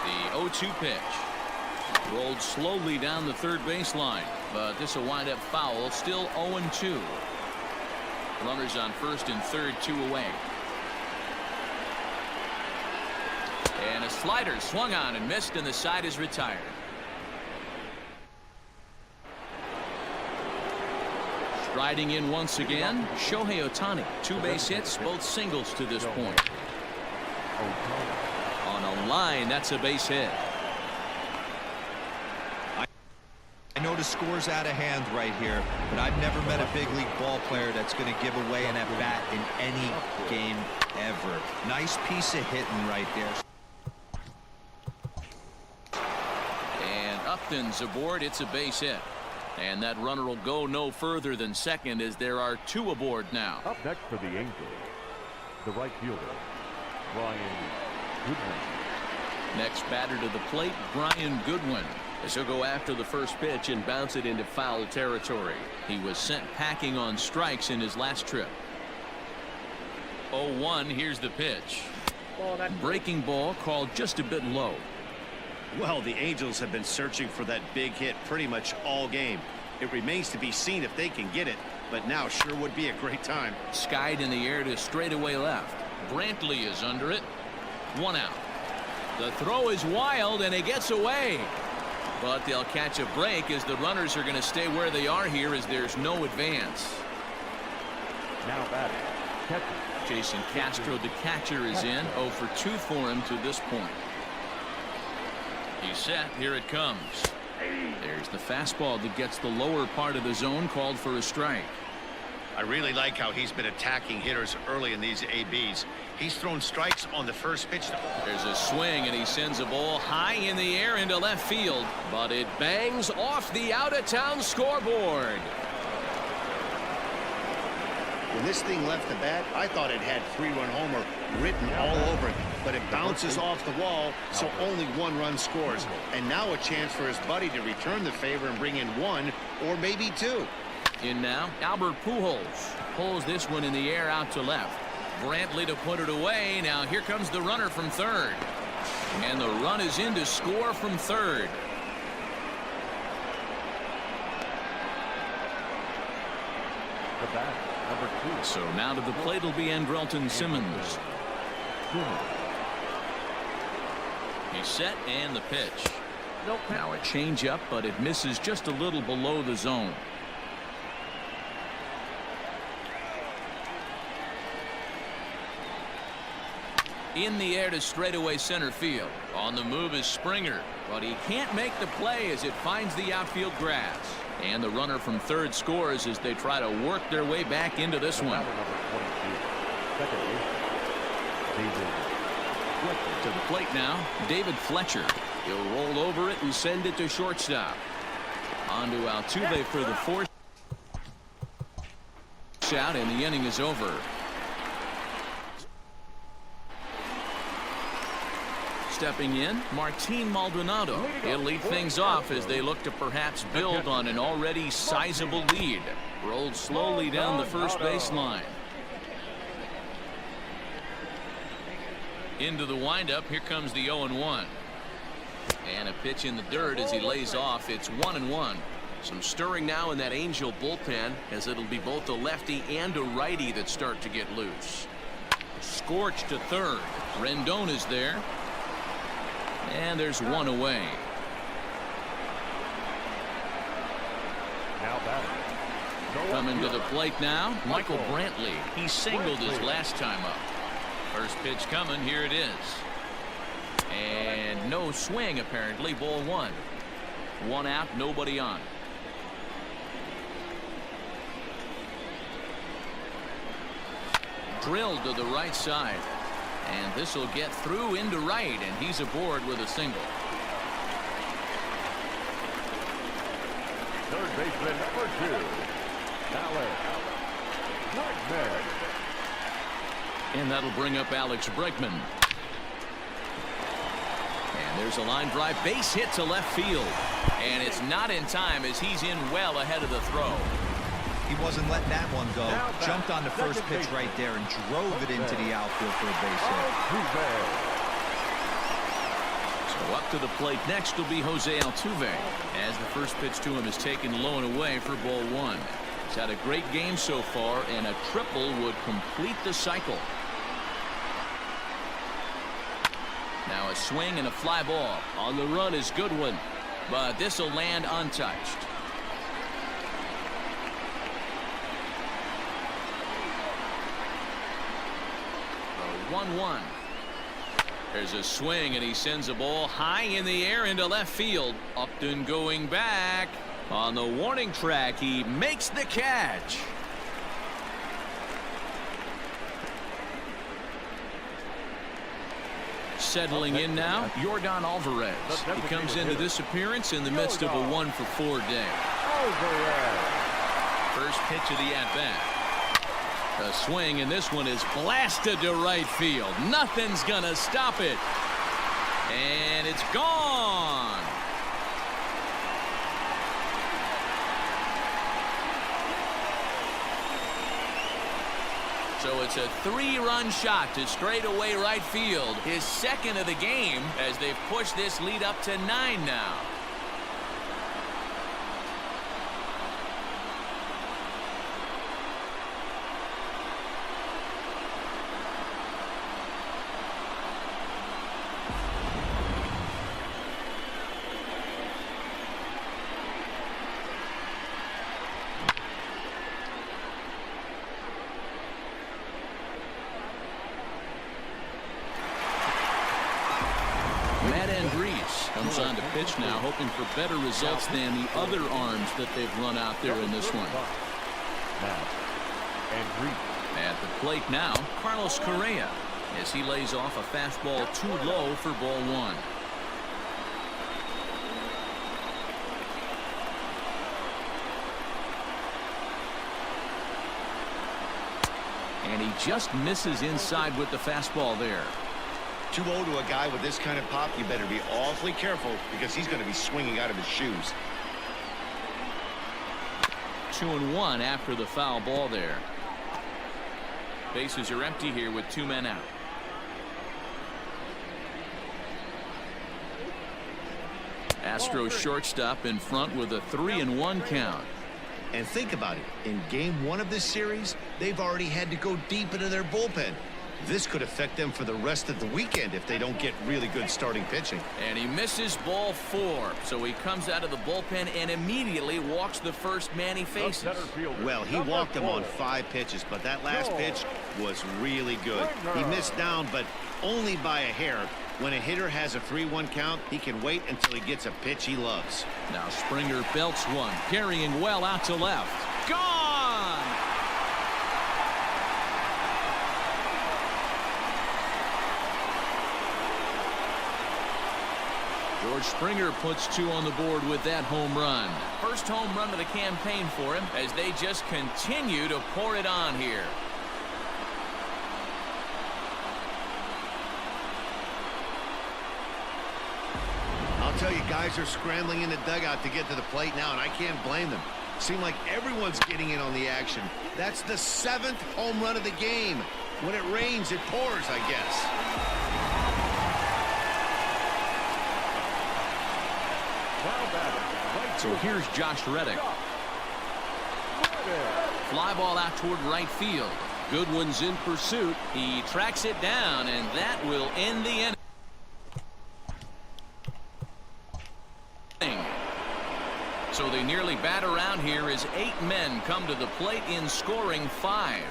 The 0-2 pitch. Rolled slowly down the third baseline, but this will wind up foul. Still 0-2. Runners on first and third, 2 away. And a slider swung on and missed, and the side is retired. Striding in once again, Shohei Ohtani. 2 base hits, both singles to this point. On a line, that's a base hit. I know the score's out of hand right here, but I've never met a big league ball player that's going to give away an at-bat in any game ever. Nice piece of hitting right there. And Upton's aboard. It's a base hit. And that runner will go no further than second as there are 2 aboard now. Up next for the Angels, the right fielder, Brian Goodwin. Next batter to the plate, Brian Goodwin. As he'll go after the first pitch and bounce it into foul territory. He was sent packing on strikes in his last trip. 0-1. Here's the pitch. Breaking ball called just a bit low. Well, the Angels have been searching for that big hit pretty much all game. It remains to be seen if they can get it, but now sure would be a great time. Skied in the air to straightaway left. Brantley is under it. 1 out. The throw is wild and it gets away. But they'll catch a break as the runners are going to stay where they are here as there's no advance. Now batting, catcher. Jason Castro, the catcher, is in. 0 for 2 for him to this point. He's set. Here it comes. There's the fastball that gets the lower part of the zone, called for a strike. I really like how he's been attacking hitters early in these ABs. He's thrown strikes on the first pitch. There's a swing, and he sends a ball high in the air into left field, but it bangs off the out-of-town scoreboard. When this thing left the bat, I thought it had 3-run homer written all over it, but it bounces off the wall, so only 1 run scores. And now a chance for his buddy to return the favor and bring in 1 or maybe 2. In now, Albert Pujols pulls this one in the air out to left. Brantley to put it away. Now here comes the runner from third. And the run is in to score from third. The bat, number 2. So now to the plate will be Andrelton Simmons. He's set and the pitch. Now a changeup, but it misses just a little below the zone. In the air to straightaway center field. On the move is Springer, but he can't make the play as it finds the outfield grass. And the runner from third scores as they try to work their way back into this one. To the plate now, David Fletcher. He'll roll over it and send it to shortstop. On to Altuve for the fourth out, and the inning is over. Stepping in, Martin Maldonado. He'll lead things off as they look to perhaps build on an already sizable lead. Rolled slowly down the first baseline. Into the windup, here comes the 0-1. And a pitch in the dirt as he lays off. It's 1-1. Some stirring now in that Angel bullpen, as it'll be both a lefty and a righty that start to get loose. Scorched to third. Rendon is there. And there's one away. Now batting. Coming to the plate now, Michael Brantley. He singled his last time up. First pitch coming, here it is. And no swing apparently, ball 1. 1 out, nobody on. Drilled to the right side. And this will get through into right, and he's aboard with a single. Third baseman number 2, Alex Bregman. And that'll bring up Alex Bregman. And there's a line drive base hit to left field. And it's not in time as he's in well ahead of the throw. He wasn't letting that one go. Jumped on the first pitch right there and drove it into the outfield for a base hit. So up to the plate next will be Jose Altuve, as the first pitch to him is taken low and away for ball 1. He's had a great game so far, and a triple would complete the cycle. Now a swing and a fly ball. On the run is Goodwin, but this will land untouched. 1-1. There's a swing, and he sends a ball high in the air into left field. Upton going back. On the warning track, he makes the catch. Settling in now, Yordan Alvarez. He comes into this appearance in the midst of a 1-for-4 day. First pitch of the at-bat. A swing, and this one is blasted to right field. Nothing's gonna stop it. And it's gone. So it's a 3-run shot to straightaway right field. His second of the game as they've pushed this lead up to 9 now. Comes on to pitch now, hoping for better results than the other arms that they've run out there in this one. and reach. At the plate now, Carlos Correa, as he lays off a fastball too low for ball one. And he just misses inside with the fastball there. 2-0 to a guy with this kind of pop. You better be awfully careful because he's going to be swinging out of his shoes. 2-1 after the foul ball there. Bases are empty here with 2 men out. Astros shortstop in front with a 3-1 count. And think about it. In game 1 of this series, they've already had to go deep into their bullpen. This could affect them for the rest of the weekend if they don't get really good starting pitching. And he misses ball 4. So he comes out of the bullpen and immediately walks the first man he faces. Well, he walked him on 5 pitches, but that last pitch was really good. He missed down, but only by a hair. When a hitter has a 3-1 count, he can wait until he gets a pitch he loves. Now Springer belts one, carrying well out to left. Gone! George Springer puts 2 on the board with that home run. First home run of the campaign for him as they just continue to pour it on here. I'll tell you, guys are scrambling in the dugout to get to the plate now, and I can't blame them. Seems like everyone's getting in on the action. That's the 7th home run of the game. When it rains, it pours, I guess. So here's Josh Reddick. Fly ball out toward right field. Goodwin's in pursuit. He tracks it down, and that will end the inning. So they nearly bat around here as 8 men come to the plate in scoring 5.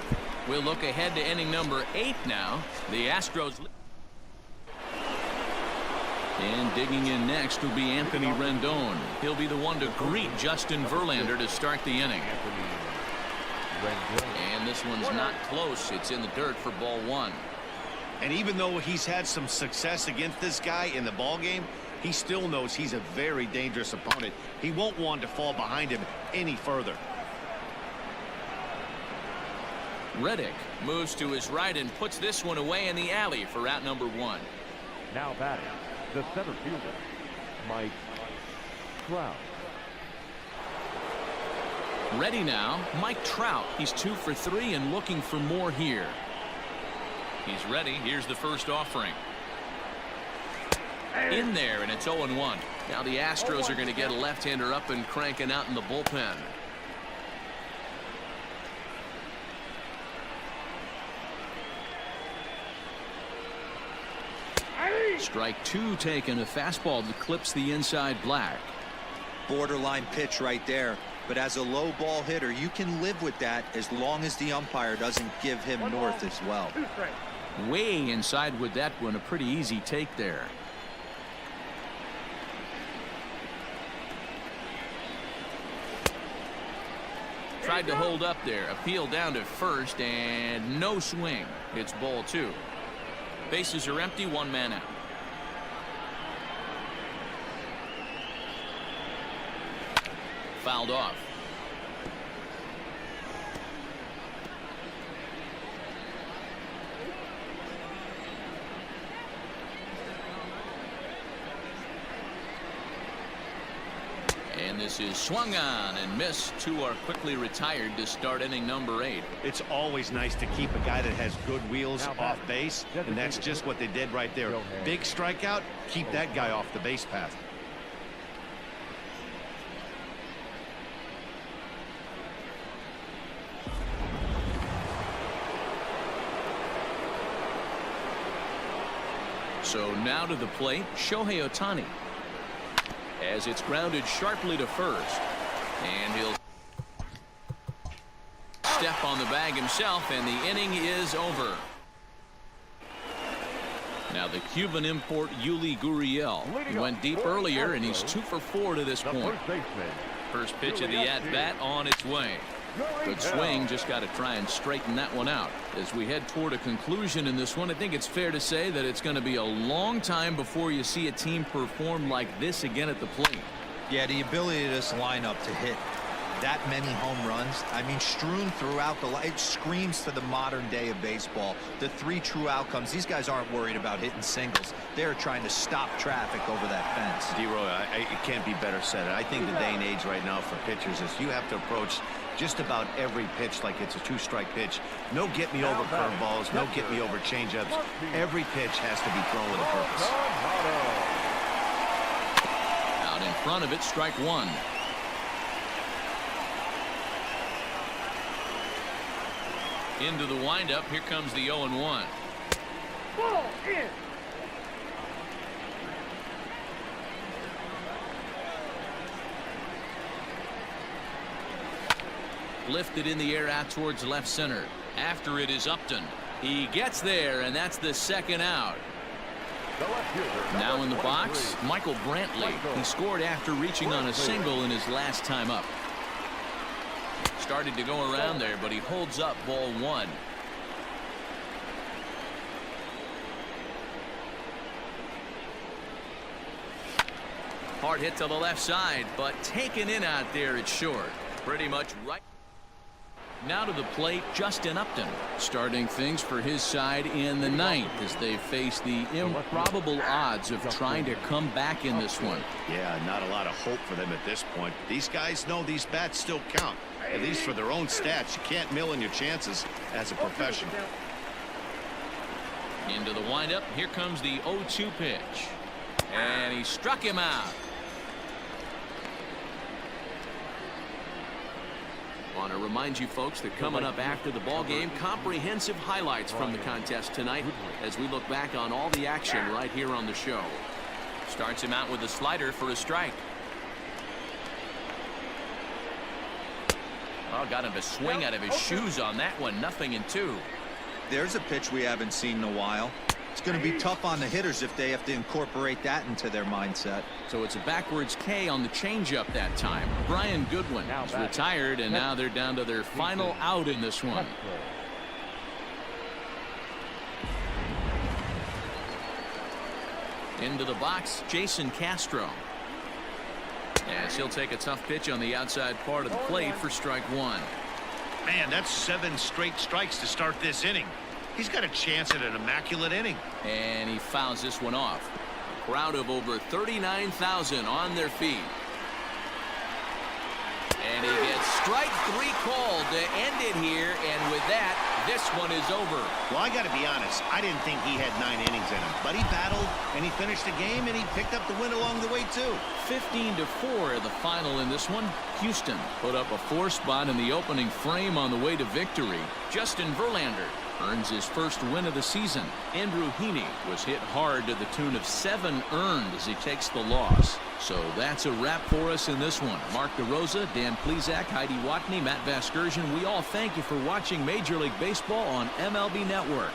We'll look ahead to inning number 8 now. The Astros. And digging in next will be Anthony Rendon. He'll be the one to greet Justin Verlander to start the inning. And this one's not close. It's in the dirt for ball 1. And even though he's had some success against this guy in the ball game, he still knows he's a very dangerous opponent. He won't want to fall behind him any further. Reddick moves to his right and puts this one away in the alley for out number 1. Now batting, the center fielder, Mike Trout. Ready now, Mike Trout. He's 2 for 3 and looking for more here. He's ready. Here's the first offering. In there, and it's 0-1. Now the Astros are going to get a left-hander up and cranking out in the bullpen. Strike 2 taken. A fastball that clips the inside black. Borderline pitch right there. But as a low ball hitter, you can live with that as long as the umpire doesn't give him north as well. Way inside with that one. A pretty easy take there. Tried to hold up there. Appeal down to first and no swing. It's ball 2. Bases are empty. 1 man out. Fouled off. And this is swung on and missed. 2 are quickly retired to start inning number 8. It's always nice to keep a guy that has good wheels off base, and that's just what they did right there. Big strikeout, keep that guy off the base path. So now to the plate, Shohei Ohtani. As it's grounded sharply to first. And he'll step on the bag himself, and the inning is over. Now the Cuban import Yuli Gurriel. He went deep earlier, and he's 2 for 4 to this point. First pitch of the at-bat on its way. Good swing, just got to try and straighten that one out. As we head toward a conclusion in this one, I think it's fair to say that it's going to be a long time before you see a team perform like this again at the plate. Yeah, the ability of this lineup to hit that many home runs, I mean, strewn throughout the line, it screams to the modern day of baseball. The 3 true outcomes. These guys aren't worried about hitting singles. They're trying to stop traffic over that fence. D-Roy, it can't be better said. I think the day and age right now for pitchers is you have to approach just about every pitch like it's a 2-strike pitch. No get me over curveballs, no get me over changeups. Every pitch has to be thrown with a purpose. Out in front of it, strike 1. Into the windup, here comes the 0-1. Ball in. Lifted in the air out towards left center. After it is Upton. He gets there, and that's the second out. Now in the box, Michael Brantley. He scored after reaching on a single in his last time up. Started to go around there, but he holds up ball 1. Hard hit to the left side, but taken in out there, it's short. Pretty much right. Now to the plate, Justin Upton, starting things for his side in the 9th as they face the improbable odds of trying to come back in this one. Yeah, not a lot of hope for them at this point. These guys know these bats still count, at least for their own stats. You can't mill in your chances as a professional. Into the windup, here comes the 0-2 pitch, and he struck him out. Want to remind you folks that coming up after the ball game, comprehensive highlights from the contest tonight as we look back on all the action right here on the show. Starts him out with a slider for a strike. Oh, got him to swing out of his shoes on that one. 0-2. There's a pitch we haven't seen in a while. It's going to be tough on the hitters if they have to incorporate that into their mindset. So it's a backwards K on the changeup that time. Brian Goodwin is retired, and now they're down to their final out in this one. Into the box, Jason Castro. As he'll take a tough pitch on the outside part of the plate for strike 1. Man, that's 7 straight strikes to start this inning. He's got a chance at an immaculate inning. And he fouls this one off. A crowd of over 39,000 on their feet. And he gets strike 3 called to end it here. And with that, this one is over. Well, I got to be honest. I didn't think he had 9 innings in him. But he battled, and he finished the game, and he picked up the win along the way, too. 15-4 the final in this one. Houston put up a 4 spot in the opening frame on the way to victory. Justin Verlander earns his first win of the season. Andrew Heaney was hit hard to the tune of 7 earned as he takes the loss. So that's a wrap for us in this one. Mark DeRosa, Dan Plesac, Heidi Watney, Matt Vasgersian, we all thank you for watching Major League Baseball on MLB Network.